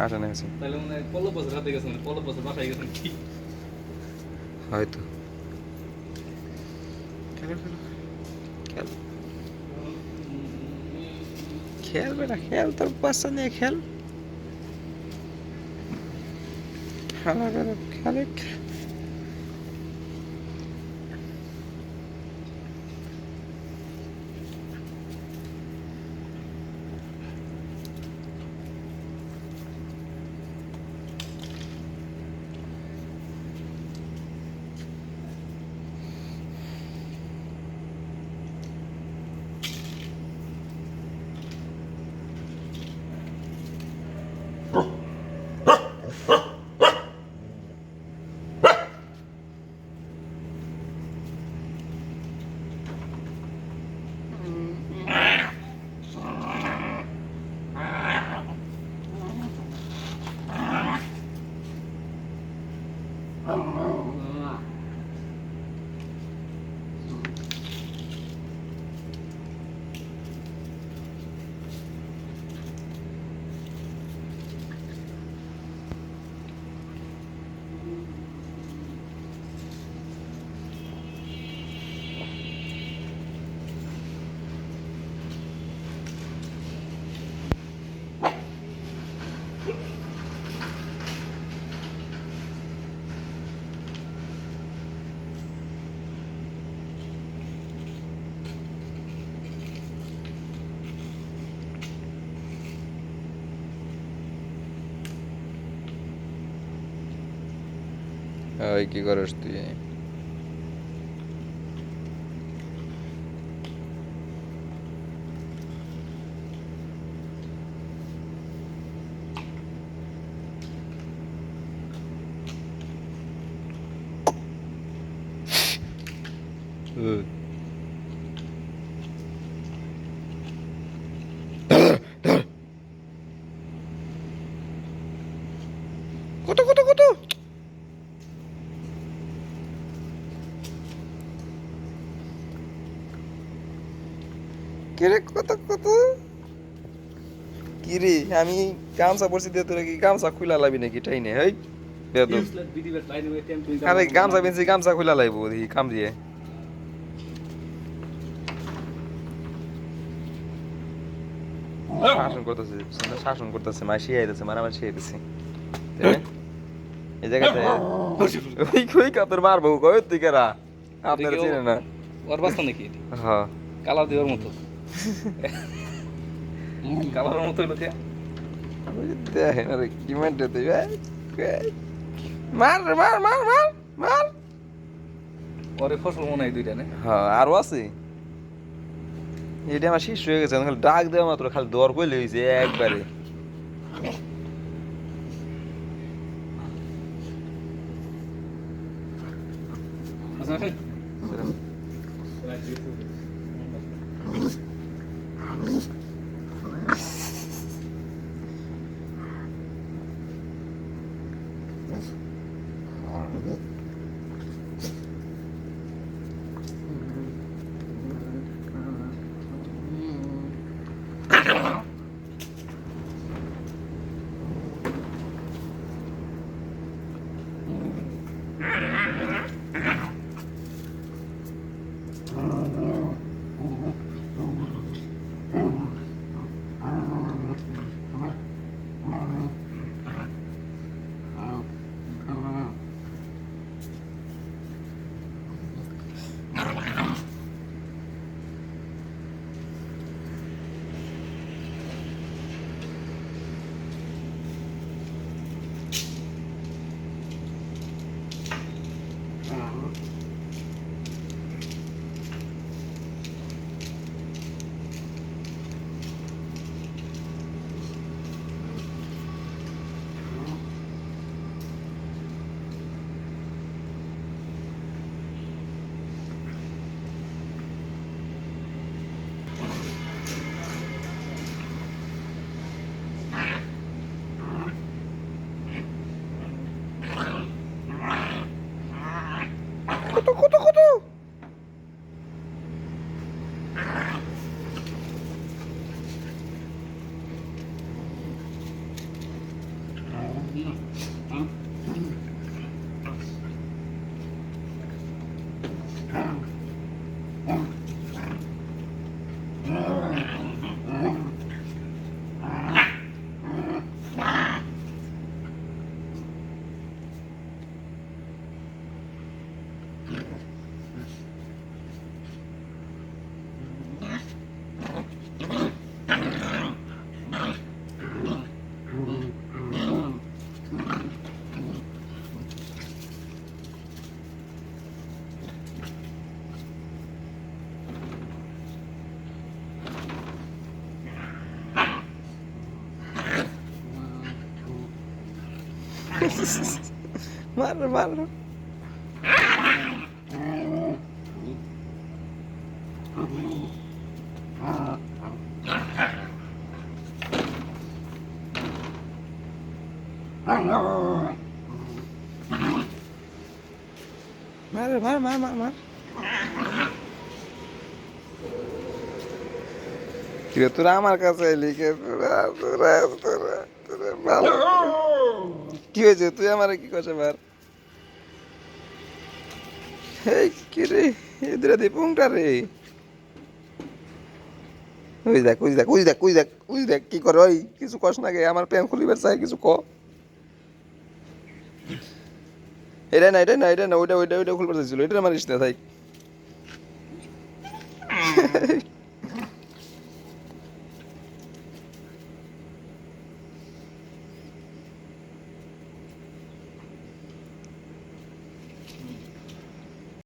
আসে না কিছু তাহলে মনে হয় 15 বছর হাতে গেছে, 15 বছর বাসায় গেছেন কি? হয়তো। খেলো খেলো খেল খেল বেটা খেল, তোর বাচ্চা নিয়ে খেল। খেলা বেটা খেলে। ওই কি করিস তুই? কত কত কত কেরে কত কত কি রে? আমি গামছা পরছি দিয়ে তোরা কি গামছা খুলা লাবি নাকি? টাই নে হেই বেদব। ইউজলেস বিডিবেট লাইন ওয়ে টেম টু আরে ইন্টারনাল গামছা পেনছি, গামছা খুলা লাইবো দেখি কাম দিয়ে। শাসন করতেছে, শাসন করতেছে, মা শিয়াইতেছে, মারামারি শিয়াইতেছে। এই জায়গাতে ওই কই কাতর মারবো, কই তুই কেরা? আপনারা চিনে না? ওর বাচ্চা নাকি এটি? হ্যাঁ কালার দেওয়ার মতো। কালারের মতো হইলো দিয়া। দেখেন আরে কি মারতে তুই? মার রে, মার মার মার মার। ওরে ফসল মনে হয় দুইটা, না? হ্যাঁ আরো আছে। এটা আমার শেষ হয়ে গেছে, খালি ডাক দেওয়া মাত্র খালি দর কইলে হয়েছে একবারে। কত কত কত মারো মারো মার মার মার মার মার কিরে তোরা আমার কাছে এলি কে তোরা তোরা তোরা তোরা ভালো কি হয়েছে তুই আমারে কি করছে মার এই কি রে এদের দীপুংটা রে ওই দেখ ওই দেখ ওই দেখ ওই দেখ ওই দেখ কি করে ওই কিছু কস না গে আমার প্যান খুলিবার চাই কিছু ক এটা না এটা না এটা না ওইটা ওইটা ওইটা খুলবার চাইছিল এটা মারিস না তাই